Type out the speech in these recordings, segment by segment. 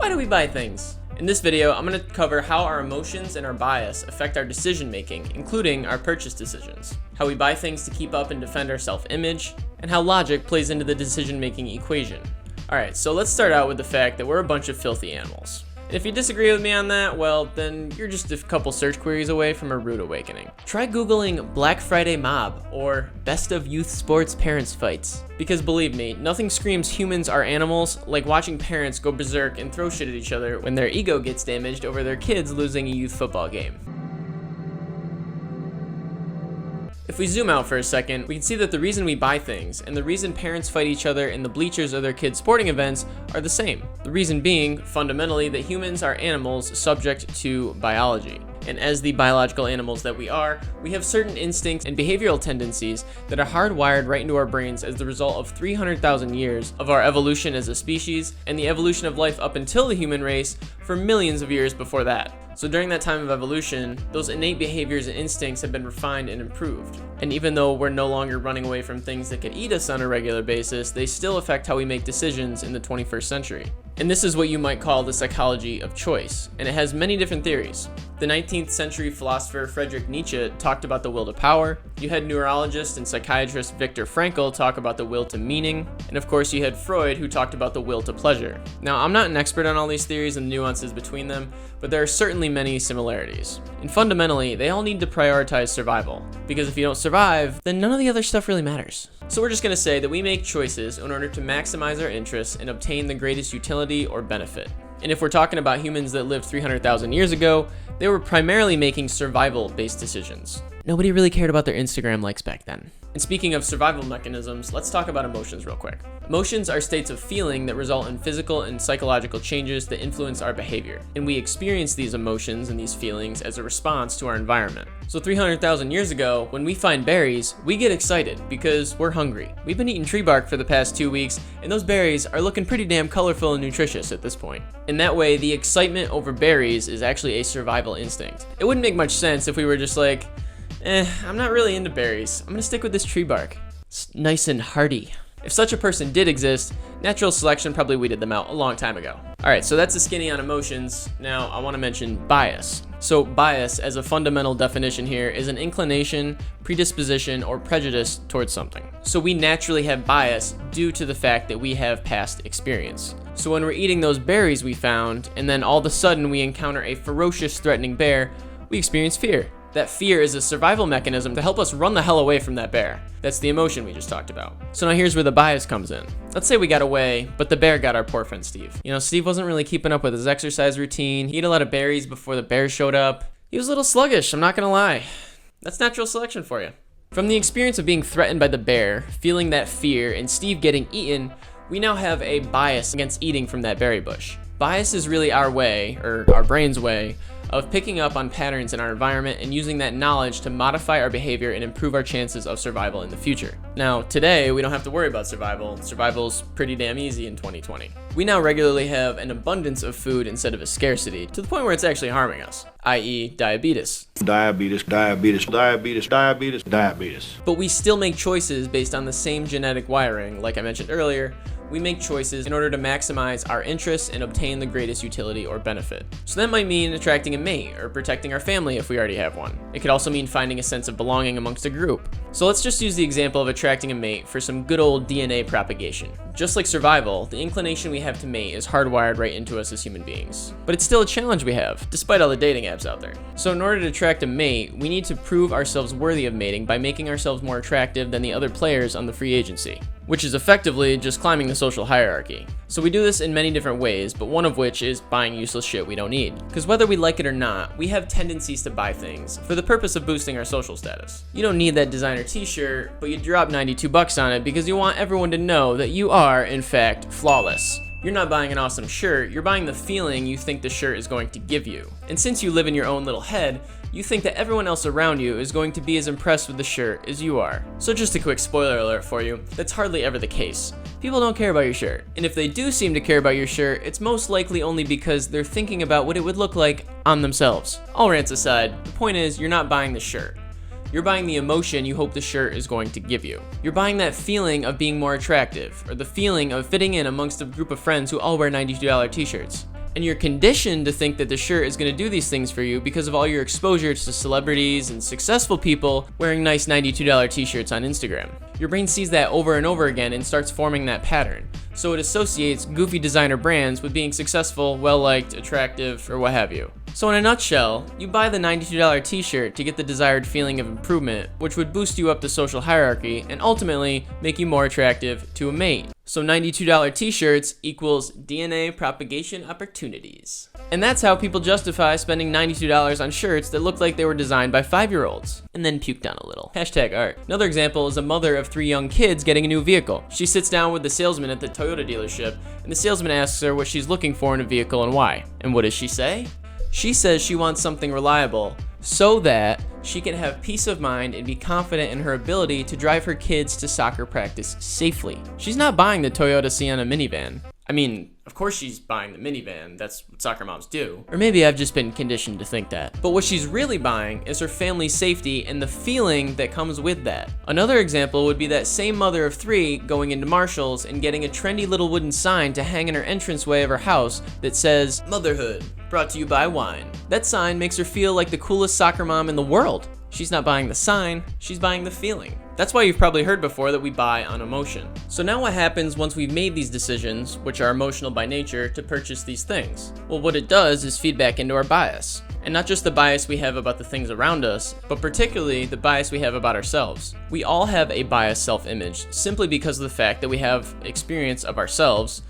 why do we buy things? In this video, I'm going to cover how our emotions and our bias affect our decision making, including our purchase decisions, how we buy things to keep up and defend our self-image, and how logic plays into the decision making equation. Alright, so let's start out with the fact that we're a bunch of filthy animals. And if you disagree with me on that, well, then you're just a couple search queries away from a rude awakening. Try Googling Black Friday Mob or Best of Youth Sports Parents Fights. Because believe me, nothing screams humans are animals like watching parents go berserk and throw shit at each other when their ego gets damaged over their kids losing a youth football game. If we zoom out for a second, we can see that the reason we buy things and the reason parents fight each other in the bleachers of their kids' sporting events are the same. The reason being, fundamentally, that humans are animals subject to biology. And as the biological animals that we are, we have certain instincts and behavioral tendencies that are hardwired right into our brains as the result of 300,000 years of our evolution as a species and the evolution of life up until the human race for millions of years before that. So during that time of evolution, those innate behaviors and instincts have been refined and improved. And even though we're no longer running away from things that could eat us on a regular basis, they still affect how we make decisions in the 21st century. And this is what you might call the psychology of choice, and it has many different theories. The 19th century philosopher Friedrich Nietzsche talked about the will to power. You had neurologist and psychiatrist Viktor Frankl talk about the will to meaning. And of course you had Freud, who talked about the will to pleasure. Now, I'm not an expert on all these theories and the nuances between them, but there are certainly many similarities. And fundamentally, they all need to prioritize survival, because if you don't survive, then none of the other stuff really matters. So we're just going to say that we make choices in order to maximize our interests and obtain the greatest utility or benefit. And if we're talking about humans that lived 300,000 years ago, they were primarily making survival-based decisions. Nobody really cared about their Instagram likes back then. And speaking of survival mechanisms, let's talk about emotions real quick. Emotions are states of feeling that result in physical and psychological changes that influence our behavior. And we experience these emotions and these feelings as a response to our environment. So 300,000 years ago, when we find berries, we get excited because we're hungry. We've been eating tree bark for the past 2 weeks, and those berries are looking pretty damn colorful and nutritious at this point. In that way, the excitement over berries is actually a survival instinct. It wouldn't make much sense if we were just like, I'm not really into berries. I'm gonna stick with this tree bark. It's nice and hearty. If such a person did exist, natural selection probably weeded them out a long time ago. Alright, so that's a skinny on emotions. Now I want to mention bias. So bias, as a fundamental definition here, is an inclination, predisposition, or prejudice towards something. So we naturally have bias due to the fact that we have past experience. So when we're eating those berries we found, and then all of a sudden we encounter a ferocious, threatening bear, we experience fear. That fear is a survival mechanism to help us run the hell away from that bear. That's the emotion we just talked about. So now here's where the bias comes in. Let's say we got away, but the bear got our poor friend Steve. You know, Steve wasn't really keeping up with his exercise routine. He ate a lot of berries before the bear showed up. He was a little sluggish, I'm not gonna lie. That's natural selection for you. From the experience of being threatened by the bear, feeling that fear, and Steve getting eaten, we now have a bias against eating from that berry bush. Bias is really our way, or our brain's way, of picking up on patterns in our environment and using that knowledge to modify our behavior and improve our chances of survival in the future. Now, today, we don't have to worry about survival. Survival's pretty damn easy in 2020. We now regularly have an abundance of food instead of a scarcity, to the point where it's actually harming us, i.e. diabetes. Diabetes. But we still make choices based on the same genetic wiring, like I mentioned earlier. We make choices in order to maximize our interests and obtain the greatest utility or benefit. So that might mean attracting a mate or protecting our family if we already have one. It could also mean finding a sense of belonging amongst a group. So let's just use the example of attracting a mate for some good old DNA propagation. Just like survival, the inclination we have to mate is hardwired right into us as human beings. But it's still a challenge we have, despite all the dating apps out there. So in order to attract a mate, we need to prove ourselves worthy of mating by making ourselves more attractive than the other players on the free agency, which is effectively just climbing the social hierarchy. So we do this in many different ways, but one of which is buying useless shit we don't need. Because whether we like it or not, we have tendencies to buy things for the purpose of boosting our social status. You don't need that designer t-shirt, but you drop 92 bucks on it because you want everyone to know that you are, in fact, flawless. You're not buying an awesome shirt, you're buying the feeling you think the shirt is going to give you. And since you live in your own little head, you think that everyone else around you is going to be as impressed with the shirt as you are. So just a quick spoiler alert for you, that's hardly ever the case. People don't care about your shirt. And if they do seem to care about your shirt, it's most likely only because they're thinking about what it would look like on themselves. All rants aside, the point is you're not buying the shirt. You're buying the emotion you hope the shirt is going to give you. You're buying that feeling of being more attractive, or the feeling of fitting in amongst a group of friends who all wear $92 t-shirts. And you're conditioned to think that the shirt is going to do these things for you because of all your exposure to celebrities and successful people wearing nice $92 t-shirts on Instagram. Your brain sees that over and over again and starts forming that pattern. So it associates goofy designer brands with being successful, well-liked, attractive, or what have you. So in a nutshell, you buy the $92 t-shirt to get the desired feeling of improvement, which would boost you up the social hierarchy and ultimately make you more attractive to a mate. So $92 t-shirts equals DNA propagation opportunities. And that's how people justify spending $92 on shirts that look like they were designed by 5-year-olds and then puked on a little. #art. Another example is a mother of 3 young kids getting a new vehicle. She sits down with the salesman at the Toyota dealership, and the salesman asks her what she's looking for in a vehicle and why. And what does she say? She says she wants something reliable so that she can have peace of mind and be confident in her ability to drive her kids to soccer practice safely. She's not buying the Toyota Sienna minivan. I mean, of course she's buying the minivan, that's what soccer moms do. Or maybe I've just been conditioned to think that. But what she's really buying is her family's safety and the feeling that comes with that. Another example would be that same mother of 3 going into Marshall's and getting a trendy little wooden sign to hang in her entranceway of her house that says, "Motherhood, brought to you by wine." That sign makes her feel like the coolest soccer mom in the world. She's not buying the sign, she's buying the feeling. That's why you've probably heard before that we buy on emotion. So now what happens once we've made these decisions, which are emotional by nature, to purchase these things? Well, what it does is feed back into our bias. And not just the bias we have about the things around us, but particularly the bias we have about ourselves. We all have a biased self-image simply because of the fact that we have experience of ourselves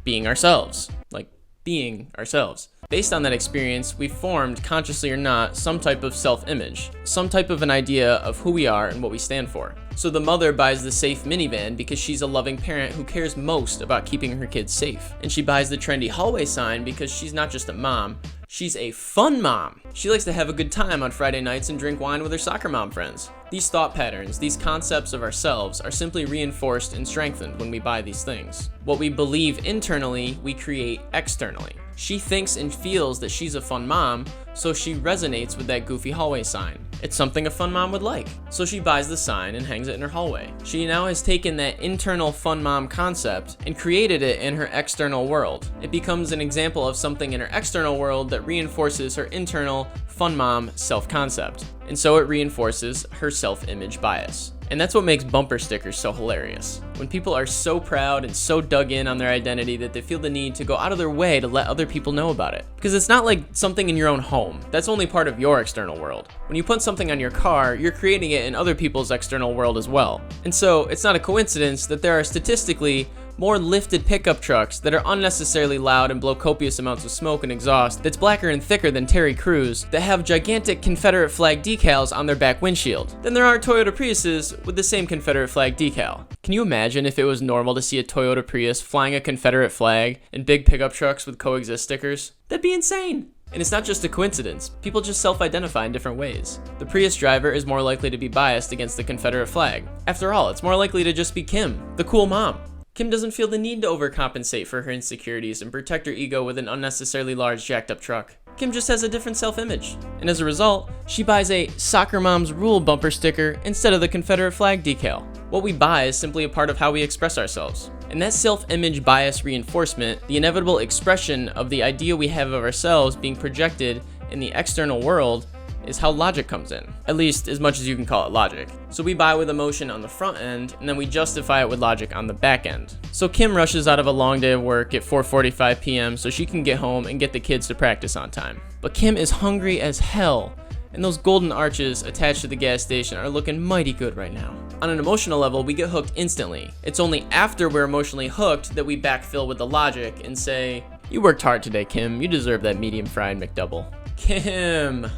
being ourselves. Like being ourselves. Based on that experience, we've formed, consciously or not, some type of self-image, some type of an idea of who we are and what we stand for. So the mother buys the safe minivan because she's a loving parent who cares most about keeping her kids safe. And she buys the trendy hallway sign because she's not just a mom, she's a fun mom. She likes to have a good time on Friday nights and drink wine with her soccer mom friends. These thought patterns, these concepts of ourselves are simply reinforced and strengthened when we buy these things. What we believe internally, we create externally. She thinks and feels that she's a fun mom, so she resonates with that goofy hallway sign. It's something a fun mom would like. So she buys the sign and hangs it in her hallway. She now has taken that internal fun mom concept and created it in her external world. It becomes an example of something in her external world that reinforces her internal fun mom self-concept. And so it reinforces her self-image bias. And that's what makes bumper stickers so hilarious. When people are so proud and so dug in on their identity that they feel the need to go out of their way to let other people know about it. Because it's not like something in your own home. That's only part of your external world. When you put something on your car, you're creating it in other people's external world as well. And so it's not a coincidence that there are statistically more lifted pickup trucks that are unnecessarily loud and blow copious amounts of smoke and exhaust that's blacker and thicker than Terry Crews that have gigantic Confederate flag decals on their back windshield than there are Toyota Priuses with the same Confederate flag decal. Can you imagine if it was normal to see a Toyota Prius flying a Confederate flag and big pickup trucks with coexist stickers? That'd be insane. And it's not just a coincidence. People just self-identify in different ways. The Prius driver is more likely to be biased against the Confederate flag. After all, it's more likely to just be Kim, the cool mom. Kim doesn't feel the need to overcompensate for her insecurities and protect her ego with an unnecessarily large jacked up truck. Kim just has a different self-image. And as a result, she buys a Soccer Mom's Rule bumper sticker instead of the Confederate flag decal. What we buy is simply a part of how we express ourselves. And that self-image bias reinforcement, the inevitable expression of the idea we have of ourselves being projected in the external world, is how logic comes in. At least as much as you can call it logic. So we buy with emotion on the front end, and then we justify it with logic on the back end. So Kim rushes out of a long day of work at 4:45 p.m. so she can get home and get the kids to practice on time. But Kim is hungry as hell, and those golden arches attached to the gas station are looking mighty good right now. On an emotional level, we get hooked instantly. It's only after we're emotionally hooked that we backfill with the logic and say, "You worked hard today, Kim. You deserve that medium fried McDouble." Kim.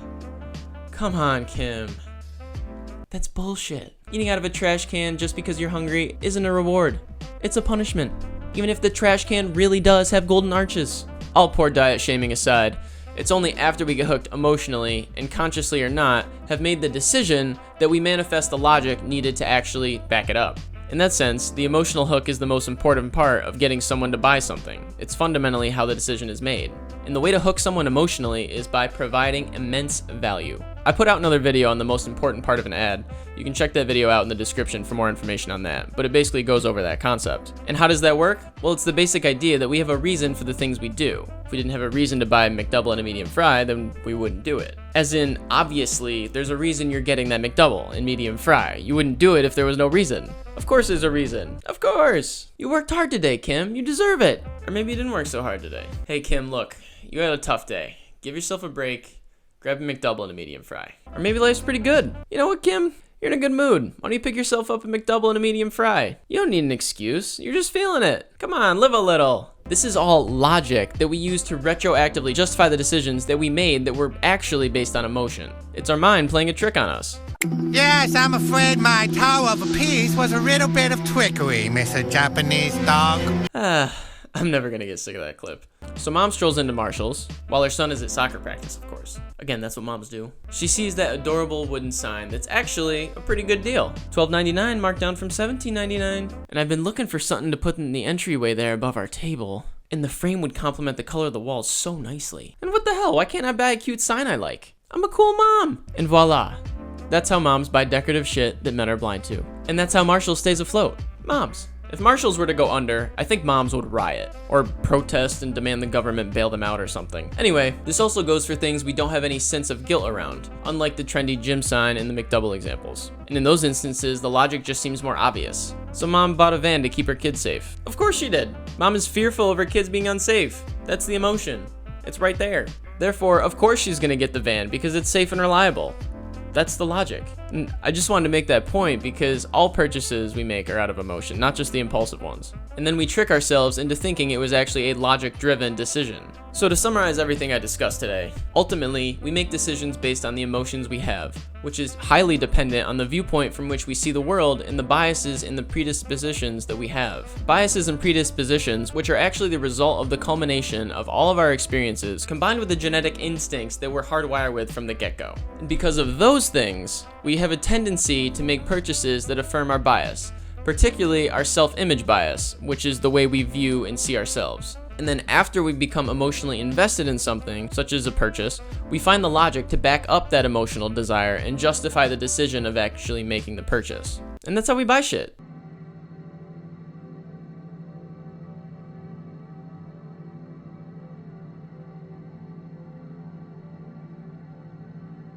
Come on, Kim. That's bullshit. Eating out of a trash can just because you're hungry isn't a reward. It's a punishment. Even if the trash can really does have golden arches. All poor diet shaming aside, it's only after we get hooked emotionally, and consciously or not, have made the decision that we manifest the logic needed to actually back it up. In that sense, the emotional hook is the most important part of getting someone to buy something. It's fundamentally how the decision is made. And the way to hook someone emotionally is by providing immense value. I put out another video on the most important part of an ad. You can check that video out in the description for more information on that, but it basically goes over that concept. And how does that work? Well, it's the basic idea that we have a reason for the things we do. If we didn't have a reason to buy a McDouble and a medium fry, then we wouldn't do it. As in, obviously, there's a reason you're getting that McDouble and medium fry. You wouldn't do it if there was no reason. Of course there's a reason. Of course! You worked hard today, Kim. You deserve it. Or maybe you didn't work so hard today. Hey, Kim, look. You had a tough day. Give yourself a break. Grab a McDouble and a medium fry. Or maybe life's pretty good. You know what, Kim? You're in a good mood. Why don't you pick yourself up a McDouble and a medium fry? You don't need an excuse. You're just feeling it. Come on, live a little. This is all logic that we use to retroactively justify the decisions that we made that were actually based on emotion. It's our mind playing a trick on us. Yes, I'm afraid my tower of peace was a little bit of trickery, Mr. Japanese dog. I'm never gonna get sick of that clip. So mom strolls into Marshall's, while her son is at soccer practice, of course. Again, that's what moms do. She sees that adorable wooden sign that's actually a pretty good deal. $12.99 marked down from $17.99. And I've been looking for something to put in the entryway there above our table. And the frame would complement the color of the walls so nicely. And what the hell, why can't I buy a cute sign I like? I'm a cool mom! And voila. That's how moms buy decorative shit that men are blind to. And that's how Marshall stays afloat. Moms. If Marshalls were to go under, I think moms would riot, or protest and demand the government bail them out or something. Anyway, this also goes for things we don't have any sense of guilt around, unlike the trendy gym sign and the McDouble examples. And in those instances, the logic just seems more obvious. So mom bought a van to keep her kids safe. Of course she did. Mom is fearful of her kids being unsafe. That's the emotion. It's right there. Therefore, of course she's gonna get the van because it's safe and reliable. That's the logic. And I just wanted to make that point because all purchases we make are out of emotion, not just the impulsive ones. And then we trick ourselves into thinking it was actually a logic-driven decision. So to summarize everything I discussed today, ultimately, we make decisions based on the emotions we have, which is highly dependent on the viewpoint from which we see the world and the biases and the predispositions that we have. Biases and predispositions, which are actually the result of the culmination of all of our experiences, combined with the genetic instincts that we're hardwired with from the get-go. And because of those things, we have a tendency to make purchases that affirm our bias, particularly our self-image bias, which is the way we view and see ourselves. And then after we become emotionally invested in something, such as a purchase, we find the logic to back up that emotional desire and justify the decision of actually making the purchase. And that's how we buy shit.